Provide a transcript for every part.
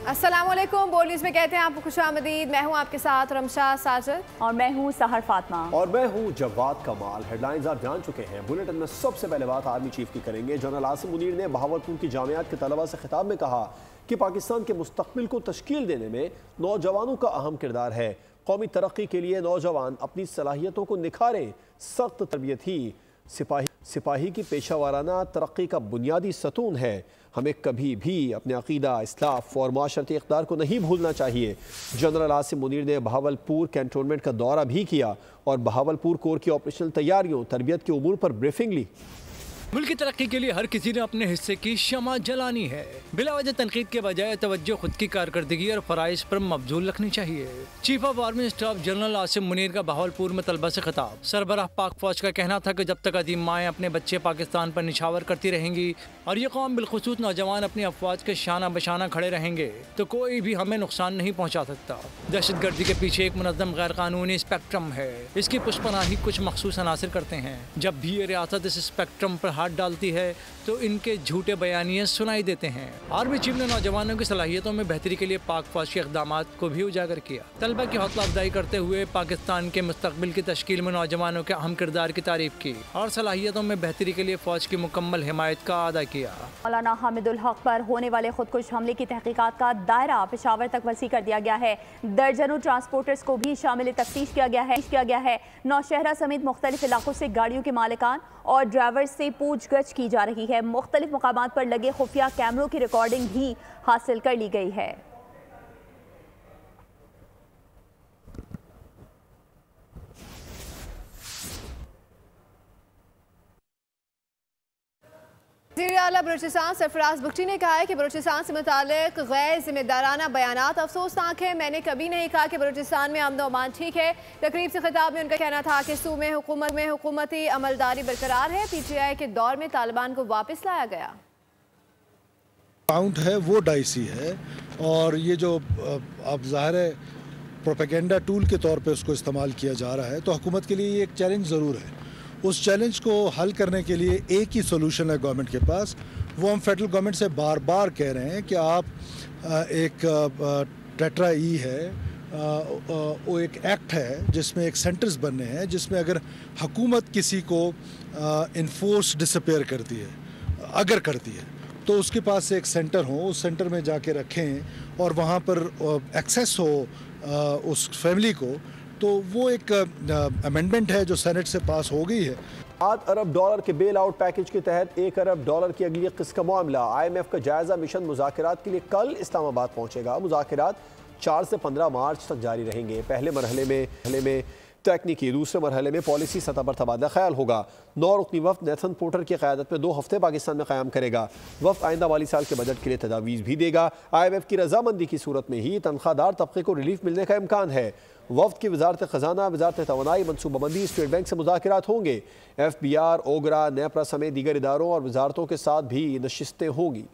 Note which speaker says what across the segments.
Speaker 1: अस्सलामुअलैकुम। बोल न्यूज़ में कहते हैं आपको खुशामदीद। मैं हूं आपके साथ रमशा साजिद
Speaker 2: और मैं हूं सहर फातिमा
Speaker 3: और मैं हूं जवाद कमाल। हेडलाइंस आप जान चुके हैं। बुलेटिन में सबसे पहले बात आर्मी चीफ की करेंगे। जनरल आसिम मुनीर ने बहावलपुर की जामियात के तलबा से खिताब में कहा कि पाकिस्तान के मुस्तकबिल को तश्कील देने में नौजवानों का अहम किरदार है। कौमी तरक्की के लिए नौजवान अपनी सलाहियतों को निखारें। सख्त तरबियत ही सिपाही की पेशा वाराना तरक्की का बुनियादी सतून है। हमें कभी भी अपने अकीदा, इस्लाफ और माशरती इक़्तिदार को नहीं भूलना चाहिए। जनरल आसिम मुनीर ने बहावलपुर कैंटोनमेंट का दौरा भी किया और बहावलपुर कोर की ऑपरेशनल तैयारियों, तरबियत के उमूर पर ब्रीफिंग ली।
Speaker 4: मुल्क की तरक्की के लिए हर किसी ने अपने हिस्से की शमा जलानी है। बिलावजह तनकीद के बजाय तवज्जो खुद की कारकर्दगी और फराइज पर मबजूल रखनी चाहिए। Chief of army staff general Asim Munir का बहावलपुर में तलबा से खिताब। सरबराह पाक फौज का कहना था कि जब तक अदीम माएँ अपने बच्चे पाकिस्तान पर निछावर करती रहेंगी और ये कौम बिलखुसूस नौजवान अपनी अफवाज के शाना बशाना खड़े रहेंगे तो कोई भी हमें नुकसान नहीं पहुँचा सकता। दहशत गर्दी के पीछे एक मुनज़्ज़म गैर कानूनी स्पेक्ट्रम है। इसकी पुष्पनाही कुछ मखसूस अनासिर करते हैं। जब भी ये रियासत इस स्पेक्ट्रम पर हाथ डालती है तो इनके झूठे बयानिए सुनाई देते हैं। आर्मी चीफ ने नौजवानों की सलाहियतों में बेहतरी के लिए पाक फौज के इक़दामात को भी उजागर किया। तलबा की हौसला अफजाई करते हुए पाकिस्तान के मुस्तकबिल की तश्कील में नौजवानों के अहम किरदार की तारीफ की और सलाहियतों में बेहतरी के लिए फौज की मुकम्मल हिमायत का अदा किया।
Speaker 2: मौलाना हामिदुल हक पर होने वाले खुदकुश हमले की तहकीकात का दायरा पेशावर तक वसी कर दिया गया है। दर्जनों ट्रांसपोर्टर्स को भी शामिल तफ्तीश किया गया है। नौशहरा समेत मुख्तलिफ इलाकों से गाड़ियों के मालिकान और ड्राइवर से पूछगछ की जा रही है। मुख्तलिफ मकामात पर लगे खुफिया कैमरों की रिकॉर्डिंग भी हासिल कर ली गई है।
Speaker 1: वज़ीर आला बलूचिस्तान सरफराज बुगटी ने कहा है कि बलूचिस्तान से मुतालिक गैर जिम्मेदाराना बयानात अफसोसनाक है। मैंने कभी नहीं कहा कि बलूचिस्तान में अमन अमान ठीक है। तकरीब से खिताब में उनका कहना था कि सूबे में हुकूमती अमलदारी बरकरार है। PTI के दौर में तालिबान को वापस लाया गया।
Speaker 5: काउंट है वो डाइसी है और ये जो अब ज़ाहिर है प्रोपेगेंडा टूल के तौर पे उसको इस्तेमाल किया जा रहा है, तो हुकूमत के लिए ये एक चैलेंज ज़रूर है। उस चैलेंज को हल करने के लिए एक ही सोल्यूशन है गवर्नमेंट के पास। वो हम फेडरल गवर्नमेंट से बार बार कह रहे हैं कि आप एक टेट्रा ई है, वो एक एक्ट है जिसमें एक सेंटर्स बनने हैं, जिसमें अगर हुकूमत किसी को इन्फोर्स डिसअपेयर करती है, अगर करती है, तो उसके पास एक सेंटर हो, उस सेंटर में जाके रखें और वहाँ पर एक्सेस हो उस फैमिली को। तो वो एक अमेंडमेंट है जो सेनेट से पास हो गई है।
Speaker 3: $7 अरब के बेल आउट पैकेज के तहत $1 अरब की अगली किस्त का मामला। IMF का जायजा मिशन मुज़ाकरात के लिए कल इस्लामाबाद पहुंचेगा। मुज़ाकरात 4 से 15 मार्च तक जारी रहेंगे। पहले मरहले में तकनीकी, दूसरे मरहले में पॉलिसी सतह पर तबादला ख्याल होगा। 9 रुकनी वफ्द नेथन पोर्टर की क़यादत में 2 हफ्ते पाकिस्तान में क़याम करेगा। वफ्द आइंदा वाली साल के बजट के लिए तजावीज़ भी देगा। IMF की रजामंदी की सूरत में ही तनख्वाहदार तबके को रिलीफ मिलने का इम्कान है। वफ्द की वजारत ख़जाना, वजारत तवानाई, मनसूबाबंदी, स्टेट बैंक से मुज़ाकरात होंगे। FBR, ओगरा, नेपरा समेत दीगर इदारों और वजारतों के साथ भी नशिस्तें होंगी।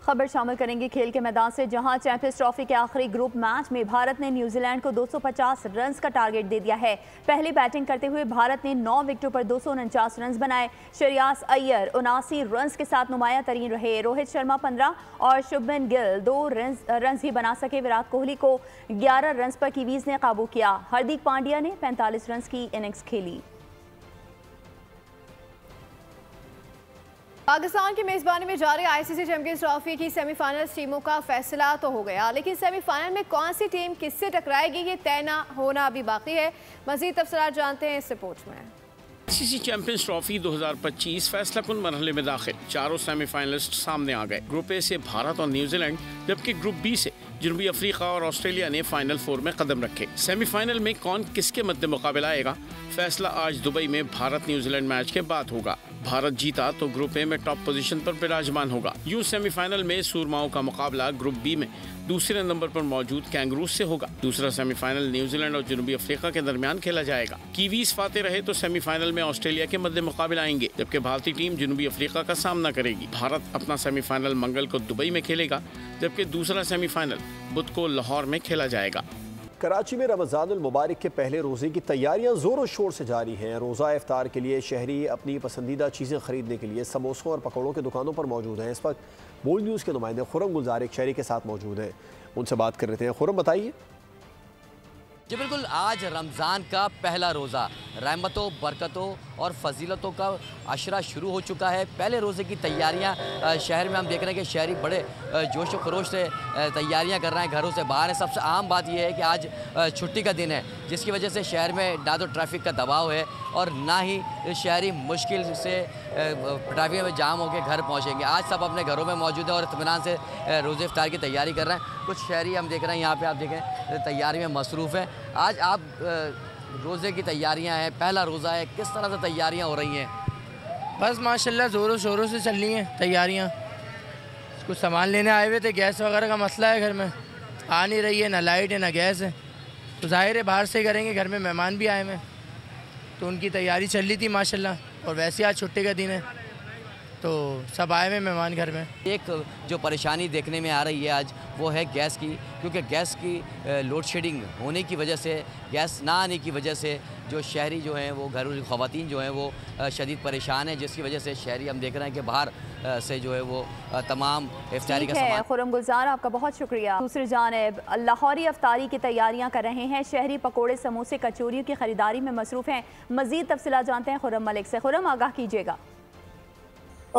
Speaker 2: खबर शामिल करेंगे खेल के मैदान से, जहां चैंपियंस ट्रॉफी के आखिरी ग्रुप मैच में भारत ने न्यूजीलैंड को 250 रन का टारगेट दे दिया है। पहली बैटिंग करते हुए भारत ने 9 विकेटों पर 249 रन बनाए। श्रेयास अय्यर 79 रन के साथ नुमाया तरीन रहे। रोहित शर्मा 15 और शुभमन गिल 2 रन ही बना सके। विराट कोहली को 11 रन पर कीवीज ने काबू किया। हार्दिक पांड्या ने 45 रन की इनिंग्स खेली।
Speaker 1: पाकिस्तान की मेजबानी में जारी ICC चैंपियंस ट्रॉफी की सेमीफाइनल टीमों का फैसला तो हो गया, लेकिन सेमीफाइनल में कौन सी टीम किससे टकराएगी ये तय न होना अभी बाकी है। मजीद तफसीलात जानते हैं इस रिपोर्ट में।
Speaker 6: ICC चैंपियंस ट्रॉफी 2025 फैसला कुन मरहले में दाखिल। चारों सेमीफाइनलिस्ट सामने आ गए। ग्रुप ए से भारत और न्यूजीलैंड, जबकि ग्रुप बी से जनूबी अफ्रीका और ऑस्ट्रेलिया ने फाइनल 4 में कदम रखे। सेमीफाइनल में कौन किसके मद्दे मुकाबला आएगा, फैसला आज दुबई में भारत न्यूजीलैंड मैच के बाद होगा। भारत जीता तो ग्रुप ए में टॉप पोजीशन पर विराजमान होगा। यूं सेमीफाइनल में सूरमाओं का मुकाबला ग्रुप बी में दूसरे नंबर पर मौजूद कैंगरूज से होगा। दूसरा सेमीफाइनल न्यूजीलैंड और जनूबी अफ्रीका के दरमियान खेला जाएगा। कीवीज फाते रहे तो सेमीफाइनल में ऑस्ट्रेलिया के मद्दे मुकाबला आएंगे, जबकि भारतीय टीम जनूबी अफ्रीका का सामना करेगी। भारत अपना सेमीफाइनल मंगल को दुबई में खेलेगा, जबकि दूसरा सेमीफाइनल बुध को लाहौर में खेला जाएगा।
Speaker 3: कराची में रमज़ानुल मुबारक के पहले रोज़े की तैयारियां ज़ोर शोर से जारी हैं। रोज़ा इफ्तार के लिए शहरी अपनी पसंदीदा चीज़ें ख़रीदने के लिए समोसों और पकौड़ों की दुकानों पर मौजूद हैं। इस वक्त बोल न्यूज़ के नुमाइंदे खुरम गुलजार एक शहरी के साथ मौजूद हैं, उनसे बात कर रहे हैं। खुरम, बताइए।
Speaker 7: जी बिल्कुल, आज रमज़ान का पहला रोज़ा, रहमतों, बरकतों और फजीलतों का अशरा शुरू हो चुका है। पहले रोज़े की तैयारियां शहर में हम देख रहे हैं कि शहरी बड़े जोश व खरोश से तैयारियां कर रहे हैं, घरों से बाहर है। सबसे आम बात यह है कि आज छुट्टी का दिन है, जिसकी वजह से शहर में ना तो ट्रैफिक का दबाव है और ना ही शहरी मुश्किल से ट्रैफिक में जाम होकर घर पहुँचेंगे। आज सब अपने घरों में मौजूद है और इत्मीनान से रोज़े इफ्तार की तैयारी कर रहे हैं। कुछ शहरी हम देख रहे हैं यहाँ पर, आप देखें तैयारी में मसरूफ़ हैं। आज आप रोज़े की तैयारियां हैं, पहला रोज़ा है, किस तरह से तैयारियां हो रही हैं?
Speaker 8: बस माशाल्लाह ज़ोरों शोरों से चल रही हैं तैयारियां। कुछ सामान लेने आए हुए थे, गैस वगैरह का मसला है घर में, आ नहीं रही है, ना लाइट है ना गैस है, तो जाहिर है बाहर से करेंगे। घर में मेहमान भी आए हुए तो उनकी तैयारी चल रही थी माशाल्लाह। और वैसे आज छुट्टी का दिन है तो सब आए हुए मेहमान घर में। एक
Speaker 7: जो परेशानी देखने में आ रही है आज, वो है गैस की, क्योंकि गैस की लोड शेडिंग होने की वजह से, गैस ना आने की वजह से जो शहरी जो हैं वो घरेलू ख़वातीन जो हैं वो शदीद परेशान हैं, जिसकी वजह से शहरी हम देख रहे हैं कि बाहर से जो है वो तमाम इफ्तारी का सामान।
Speaker 2: खुरम गुलजार, आपका बहुत शुक्रिया। दूसरी जानिब लाहौरी अफ्तारी की तैयारियां कर रहे हैं। शहरी पकोड़े, समोसे, कचौरियों की खरीदारी में मसरूफ़ हैं। मज़ीद तफसीलात जानते हैं खुरम मलिक से। खुरम, आगाह कीजिएगा।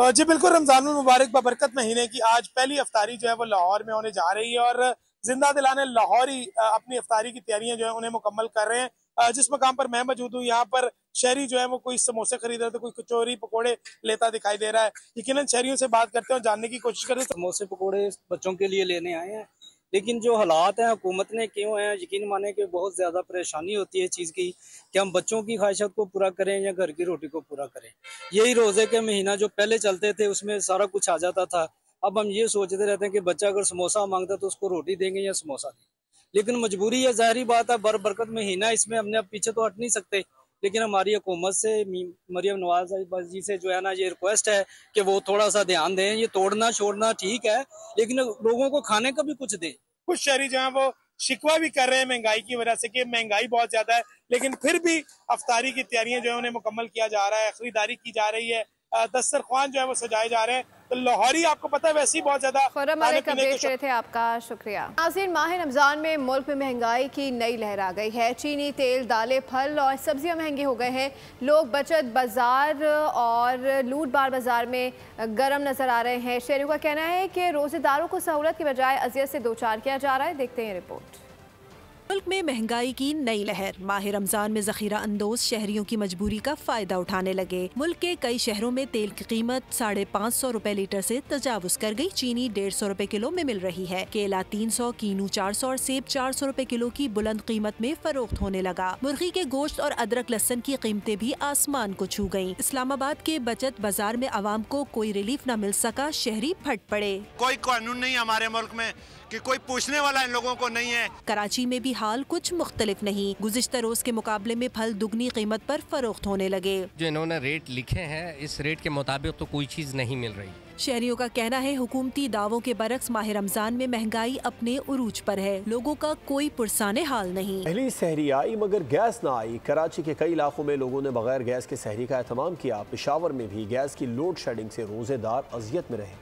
Speaker 9: जी बिल्कुल, रमज़ानुल मुबारक बबरकत महीने की आज पहली अफ्तारी जो है वो लाहौर में होने जा रही है और जिंदा दिलाने लाहौरी अपनी अफ्तारी की तैयारियां जो है उन्हें मुकम्मल कर रहे हैं। जिस मकाम पर मैं मौजूद हूँ, यहाँ पर शहरी जो है वो कोई समोसे खरीद रहे थे, कोई कचौरी पकोड़े लेता दिखाई दे रहा है। यकीनन शहरियों से बात करते हैं और जानने की कोशिश करते हैं।
Speaker 10: समोसे पकोड़े बच्चों के लिए लेने आए हैं, लेकिन जो हालात हैं हुकूमत ने क्यों हैं, यकीन माने कि बहुत ज़्यादा परेशानी होती है चीज़ की कि हम बच्चों की ख्वाहिशात को पूरा करें या घर की रोटी को पूरा करें। यही रोज़े के महीना जो पहले चलते थे उसमें सारा कुछ आ जाता था। अब हम ये सोचते रहते हैं कि बच्चा अगर समोसा मांगता तो उसको रोटी देंगे या समोसा देंगे, लेकिन मजबूरी है, ज़ाहिरी बात है, बरकत महीना, इसमें हमने अब पीछे तो हट नहीं सकते। लेकिन हमारी हुकूमत से, मरियम नवाज जी से जो है ना, ये रिक्वेस्ट है कि वो थोड़ा सा ध्यान दें। ये तोड़ना छोड़ना ठीक है, लेकिन लोगों को खाने का भी कुछ दें।
Speaker 9: कुछ शहरी जो है वो शिकवा भी कर रहे हैं महंगाई की वजह से कि महंगाई बहुत ज्यादा है, लेकिन फिर भी अफ्तारी की तैयारियां जो है उन्हें मुकम्मल किया जा रहा है, खरीदारी की जा रही है, दस्तरख्वान जो है वो सजाए जा रहे हैं। तो लाहौरी आपको पता है वैसे ही बहुत ज्यादा
Speaker 1: थे। आपका शुक्रिया। नाज़रीन, माह रमज़ान में मुल्क में महंगाई की नई लहर आ गई है। चीनी, तेल, दालें, फल और सब्जियां महंगी हो गए हैं। लोग बचत बाजार और लूट बार बाजार में गर्म नजर आ रहे हैं। शहरियों का कहना है कि रोजेदारों को सहूलत की बजाय अजियत से दो चार किया जा रहा है। देखते हैं रिपोर्ट।
Speaker 11: मुल्क में महंगाई की नई लहर। माह रमजान में जखीरा अंदोज शहरियों की मजबूरी का फायदा उठाने लगे। मुल्क के कई शहरों में तेल की कीमत 550 रुपए लीटर से तजावुज कर गई। चीनी 150 रुपए किलो में मिल रही है। केला 300, कीनू 400 और सेब 400 रुपए किलो की बुलंद कीमत में फरोख्त होने लगा। मुर्गी के गोश्त और अदरक लहसन की कीमतें भी आसमान को छू गयी। इस्लामाबाद के बचत बाजार में आवाम को कोई रिलीफ न मिल सका, शहरी फट पड़े।
Speaker 12: कोई कानून नहीं हमारे मुल्क में कि कोई पूछने वाला इन लोगों को नहीं है।
Speaker 11: कराची में भी हाल कुछ मुख्तलिफ नहीं। गुज़िश्ता रोज के मुकाबले में फल दुगनी कीमत पर फरोख्त होने लगे।
Speaker 13: जो इन्होंने रेट लिखे हैं, इस रेट के मुताबिक तो कोई चीज नहीं मिल रही।
Speaker 11: शहरियों का कहना है हुकूमती दावों के बरक्स माह रमजान में महंगाई अपने उरूज पर है। लोगों का कोई पुरसाने हाल नहीं।
Speaker 3: पहली सहरी आई मगर गैस ना आई। कराची के कई इलाकों में लोगों ने बगैर गैस के सहरी का एहतमाम किया। पेशावर में भी गैस की लोड शेडिंग से रोजेदार अजियत में रहे।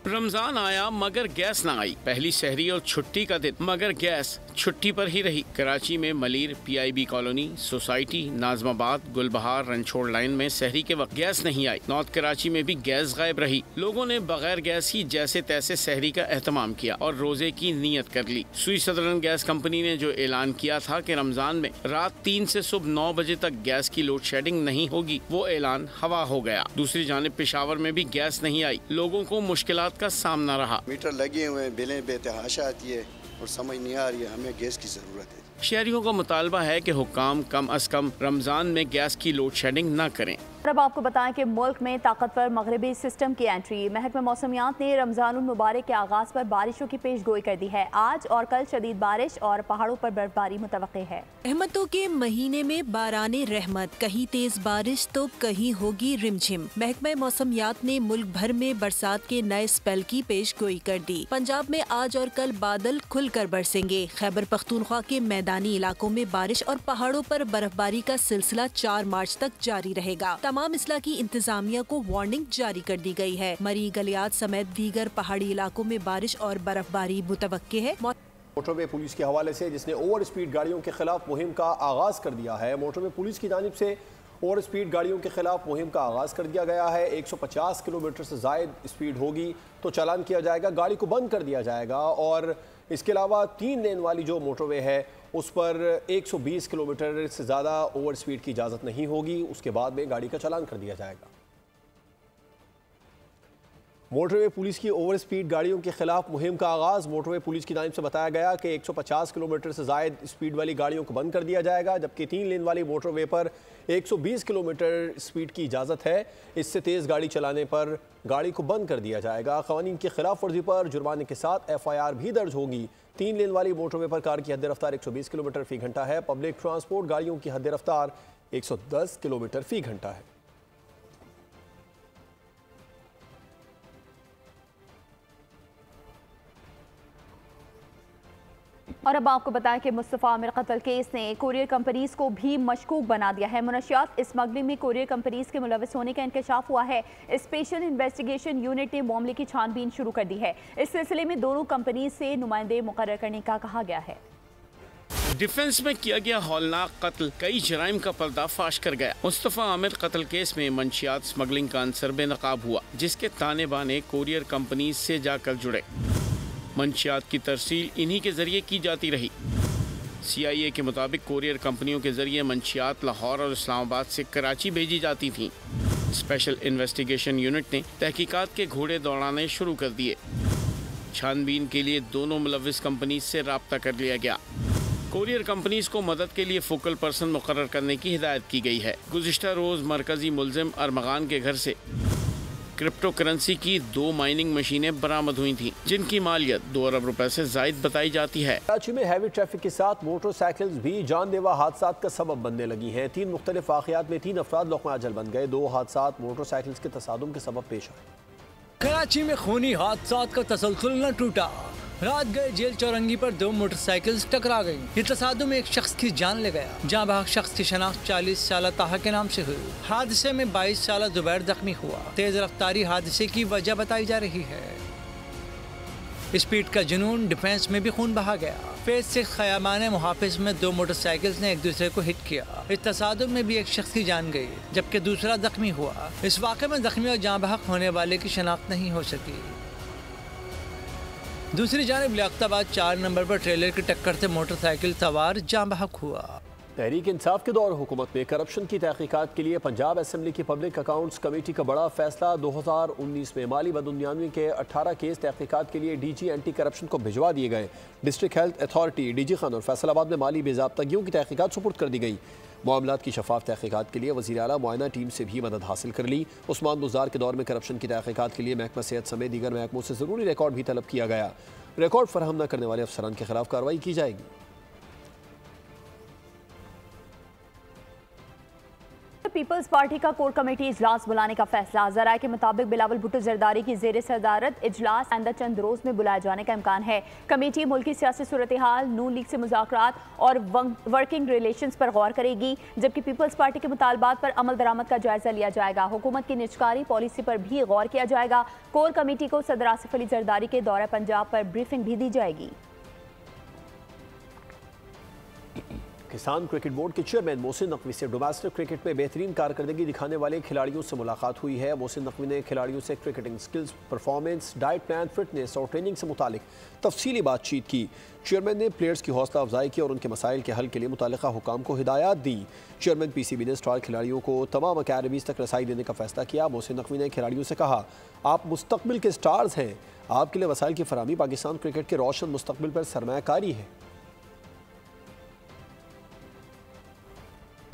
Speaker 6: रमजान आया मगर गैस ना आई। पहली सहरी और छुट्टी का दिन मगर गैस छुट्टी पर ही रही। कराची में Malir, PIB colony, society, Nazimabad, Gulbahar, Ranchhor line में सहरी के वक्त गैस नहीं आई। नॉर्थ कराची में भी गैस गायब रही। लोगों ने बगैर गैस ही जैसे तैसे सहरी का एहतमाम किया और रोजे की नीयत कर ली। सुई सदरन गैस कंपनी ने जो ऐलान किया था कि रमजान में रात 3 से सुबह 9 बजे तक गैस की लोड शेडिंग नहीं होगी, वो ऐलान हवा हो गया। दूसरी जानिब पेशावर में भी गैस नहीं आई। लोगों को मुश्किलात का सामना रहा।
Speaker 14: मीटर लगे हुए हैं, बिलें बेतहाशा आती है और समझ नहीं आ रही है, हमें गैस की जरूरत है।
Speaker 6: शहरियों का मुतालबा है कि हुक्काम कम अज कम रमजान में गैस की लोड शेडिंग न करें।
Speaker 2: अब आपको बताएं कि मुल्क में ताकतवर मगरबी सिस्टम की एंट्री। महकमा मौसमियात ने रमजानुल मुबारक के आगाज़ पर बारिशों की पेशगोई कर दी है। आज और कल शदीद बारिश और पहाड़ों पर बर्फबारी मुतवक्के है।
Speaker 11: रहमतों के महीने में बाराने रहमत, कहीं तेज बारिश तो कहीं होगी रिमझिम। महकमा मौसमियात ने मुल्क भर में बरसात के नए स्पेल की पेशगोई कर दी। पंजाब में आज और कल बादल खुलकर बरसेंगे। खैबर पख्तूनख्वा के मैदानी इलाकों में बारिश और पहाड़ों पर बर्फबारी का सिलसिला 4 मार्च तक जारी रहेगा। तमाम इस्ला की इंतजामिया को वार्निंग जारी कर दी गई है। मरी गलियात समेत दीगर पहाड़ी इलाकों में बारिश और बर्फबारी मुतवक्के है।
Speaker 3: मोटरवे पुलिस के हवाले से जिसने ओवर स्पीड गाड़ियों के खिलाफ मुहिम का आगाज कर दिया है। मोटरवे पुलिस की जानिब से ओवर स्पीड गाड़ियों के खिलाफ मुहिम का आगाज कर दिया गया है। 150 किलोमीटर से जायद स्पीड होगी तो चालान किया जाएगा, गाड़ी को बंद कर दिया जाएगा। और इसके अलावा 3 लेन वाली जो मोटरवे है उस पर 120 किलोमीटर से ज़्यादा ओवर स्पीड की इजाज़त नहीं होगी। उसके बाद में गाड़ी का चालान कर दिया जाएगा। मोटरवे पुलिस की ओवर स्पीड गाड़ियों के खिलाफ मुहिम का आगाज़। मोटरवे पुलिस की जानिब से बताया गया कि 150 किलोमीटर से ज़ायद स्पीड वाली गाड़ियों को बंद कर दिया जाएगा, जबकि 3 लेन वाली मोटरवे पर 120 किलोमीटर स्पीड की इजाज़त है। इससे तेज़ गाड़ी चलाने पर गाड़ी को बंद कर दिया जाएगा। क़वानीन की खिलाफ वर्जी पर जुर्माने के साथ FIR भी दर्ज होगी। 3 लेन वाली मोटरवे पर कार की हद रफ्तार 120 किलोमीटर फ़ी घंटा है। पब्लिक ट्रांसपोर्ट गाड़ियों की हद रफ्तार 110 किलोमीटर फ़ी घंटा है।
Speaker 2: और अब आपको बताएं कि मुस्तफ़ा आमिर कत्ल केस ने कुरियर कंपनीज को भी मशकूक बना दिया है। मुनशियात स्मगलिंग में कुरियर कंपनीज के मुलविस होने का इंकशाफ हुआ है। स्पेशल इन्वेस्टिगेशन यूनिट ने मामले की छानबीन शुरू कर दी है। इस सिलसिले में दोनों कंपनीज से नुमाइंदे मुकर्रर करने का कहा गया है।
Speaker 6: डिफेंस में किया गया हौलनाक कत्ल कई जराइम का पर्दाफाश कर गया। मुस्तफ़ा आमिर कत्ल केस में मंशियात स्मगलिंग का अंसर बेनकाब हुआ, जिसके ताने बाने कुरियर कंपनीज से जाकर जुड़े। मंशियात की तरसील इन्हीं के जरिए की जाती रही। CIA के मुताबिक कुरियर कंपनियों के जरिए मंशियात लाहौर और इस्लामाबाद से कराची भेजी जाती थीं। स्पेशल इन्वेस्टिगेशन यूनिट ने तहकीकात के घोड़े दौड़ाने शुरू कर दिए। छानबीन के लिए दोनों मुलविस कंपनीज से राब्ता कर लिया गया। कुरियर कंपनीज को मदद के लिए फोकल पर्सन मुकर्रर करने की हिदायत की गई है। गुज़िश्ता रोज़ मरकजी मुलजिम अरमगान के घर से क्रिप्टो करेंसी की 2 माइनिंग मशीनें बरामद हुई थीं, जिनकी मालियत 2 अरब रुपए से जायद बताई जाती है।
Speaker 3: कराची में हैवी ट्रैफिक के साथ मोटरसाइकिल्स भी जानलेवा हादसात का सबब बनने लगी हैं। 3 मुख्तलिफ वाक़यात में 3 अफराद लुक़मा अजल बन गए। 2 हादसात मोटरसाइकिल्स के तसादुम के सबब पेश आए।
Speaker 4: कराची में खूनी हादसात का तसलसल न टूटा। रात गए जेल चौरंगी पर 2 मोटरसाइकिल्स टकरा गईं। ये तसादुम एक शख्स की जान ले गया। जहाँ बहक शख्स की शनाख्त 40 साल ताहा के नाम से हुई। हादसे में 22 साल जुबैर जख्मी हुआ। तेज रफ्तारी हादसे की वजह बताई जा रही है। स्पीड का जुनून, डिफेंस में भी खून बहा गया। फेज 6 खयामान मुहाफिज में 2 मोटरसाइकिल्स ने एक दूसरे को हिट किया। इस तसादुम में भी एक शख्स की जान गई, जबकि दूसरा जख्मी हुआ। इस वाक़े में जख्मी और जाँ बहक होने वाले की शनाख्त नहीं हो सकी। दूसरी जानिब लियाकताबाद 4 नंबर पर ट्रेलर की टक्कर से मोटरसाइकिल सवार जाँ बहक हुआ।
Speaker 3: तहरीक इंसाफ के दौर हुकूमत में करप्शन की तहकीकात के लिए पंजाब असेंबली की पब्लिक अकाउंट्स कमेटी का बड़ा फैसला। 2019 में माली बदउनियावी के 18 केस तहकीकात के लिए DG एंटी करप्शन को भिजवा दिए गए। District health authority, DG Khan और फैसलाबाद में माली बेज़ाब्तगियों की तहकीकात सुपुर्द कर दी गई। मामलात की शफाफ तहकीकात के लिए वज़ीर आला मुआयना टीम से भी मदद हासिल कर ली। उस्मान बुज़दार के दौर में करप्शन की तहकीकात के लिए महकमा सेहत समेत दीगर महकमों से ज़रूरी रिकॉर्ड भी तलब किया गया। रिकॉर्ड फराहम न करने वाले अफसरान के खिलाफ कार्रवाई की जाएगी।
Speaker 2: पीपल्स पार्टी का कोर कमेटी इजलास बुलाने का फैसला। जराये के मुताबिक बिलावल भुट्टो जरदारी की जेर सदारत इजलास आइंदा चंद रोज में बुलाए जाने का इम्कान है। कमेटी मुल्की सियासी सूरत हाल, नून लीग से मुज़ाकरात और वर्किंग रिलेशंस पर गौर करेगी, जबकि पीपल्स पार्टी के मुतालबात पर अमल दरामद का जायजा लिया जाएगा। हुकूमत की निजकारी पॉलिसी पर भी गौर किया जाएगा। कोर कमेटी को सदर आसिफ अली जरदारी के दौरा पंजाब पर ब्रीफिंग भी दी जाएगी।
Speaker 3: किसान क्रिकेट बोर्ड के चेयरमैन मोहसिन नकवी से डोमेस्टिक क्रिकेट में बेहतरीन कारकर्दगी दिखाने वाले खिलाड़ियों से मुलाकात हुई है। मोहसिन नकवी ने खिलाड़ियों से cricketing skills, performance, diet plan, fitness और ट्रेनिंग से मुतालिक तफसीली बातचीत की। चेयरमैन ने प्लेयर्स की हौसला अफजाई की और उनके मसाइल के हल के लिए मुतालिका हुकाम को हिदायत दी। चेयरमैन PCB ने स्टार खिलाड़ियों को तमाम अकेडमीज तक रसाई देने का फैसला किया। मोहसिन नकवी ने खिलाड़ियों से कहा, आप मुस्तकबिल के स्टार्स हैं, आपके लिए वसाइल की फराहमी पाकिस्तान क्रिकेट के रोशन मुस्तकबिल पर सरमायाकारी है।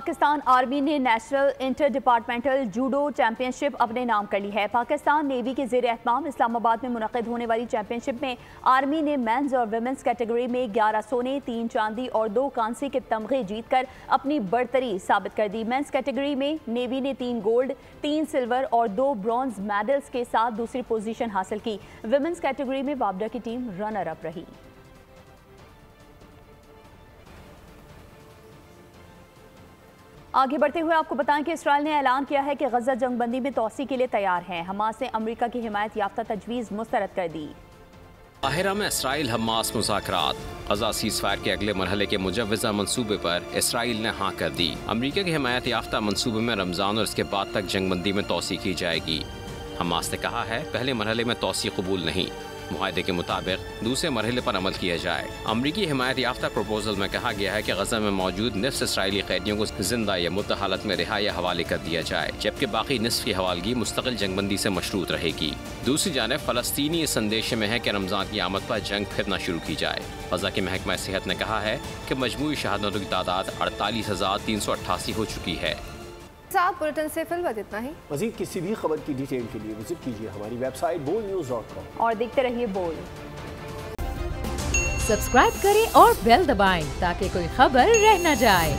Speaker 2: पाकिस्तान आर्मी ने national inter departmental judo championship अपने नाम कर ली है। पाकिस्तान नेवी के ज़ेर एहतमाम इस्लामाबाद में मुनक़िद होने वाली चैंपियनशिप में आर्मी ने मेंस और वुमेंस कैटेगरी में 11 सोने, 3 चांदी और 2 कांसे के तमगे जीतकर अपनी बढ़तरी साबित कर दी। मेंस कैटेगरी में नेवी ने 3 गोल्ड, 3 सिल्वर और 2 ब्रॉन्ज मेडल्स के साथ दूसरी पोजीशन हासिल की। वुमेंस कैटेगरी में बाबरा की टीम रनर अप रही। आगे बढ़ते हुए आपको बताएं कि इसराइल ने ऐलान किया है कि गजा जंगबंदी में तोसी के लिए तैयार है। हमास ने अमेरिका की हिमायत याफ्ता तजवीज़ मुस्तरद कर दी।
Speaker 15: काहिरा में इसराइल हमास मुज़ाकरात। गजा सीज़फायर के अगले मरहले के मुजव्वज़ा मंसूबे पर इसराइल ने हाँ कर दी। अमेरिका की हिमायत याफ्ता मंसूबे में रमज़ान और इसके बाद तक जंगबंदी में तोसी की जाएगी। हमास ने कहा है पहले मरहले में तोसी कबूल नहीं, मुआहदे के मुताबिक दूसरे मरहले पर अमल किया जाए। अमरीकी हिमायत याफ्ता प्रपोजल में कहा गया है कि गजा में मौजूद निफ्स इसराइली कैदियों को जिंदा या मुद्दा हालत में रिहा या हवाले कर दिया जाए, जबकि बाकी निस्फ की हवालगी मुस्तकिल जंगबंदी से मशरूत रहेगी। दूसरी जानब फ़लस्तीनी इस संदेश में है कि रमज़ान की आमद पर जंग फिर न शुरू की जाए। गजा के महकमा सेहत ने कहा है कि मजमूई शहादतों की तादाद 48,388 हो चुकी है।
Speaker 1: साथ बुलेटिन से फिलहाल इतना ही।
Speaker 3: मज़ीद किसी भी खबर की डिटेल के लिए विजिट कीजिए हमारी वेबसाइट bolnews.com
Speaker 2: और देखते रहिए बोल।
Speaker 16: सब्सक्राइब करें और बेल दबाएं ताकि कोई खबर रह न जाए।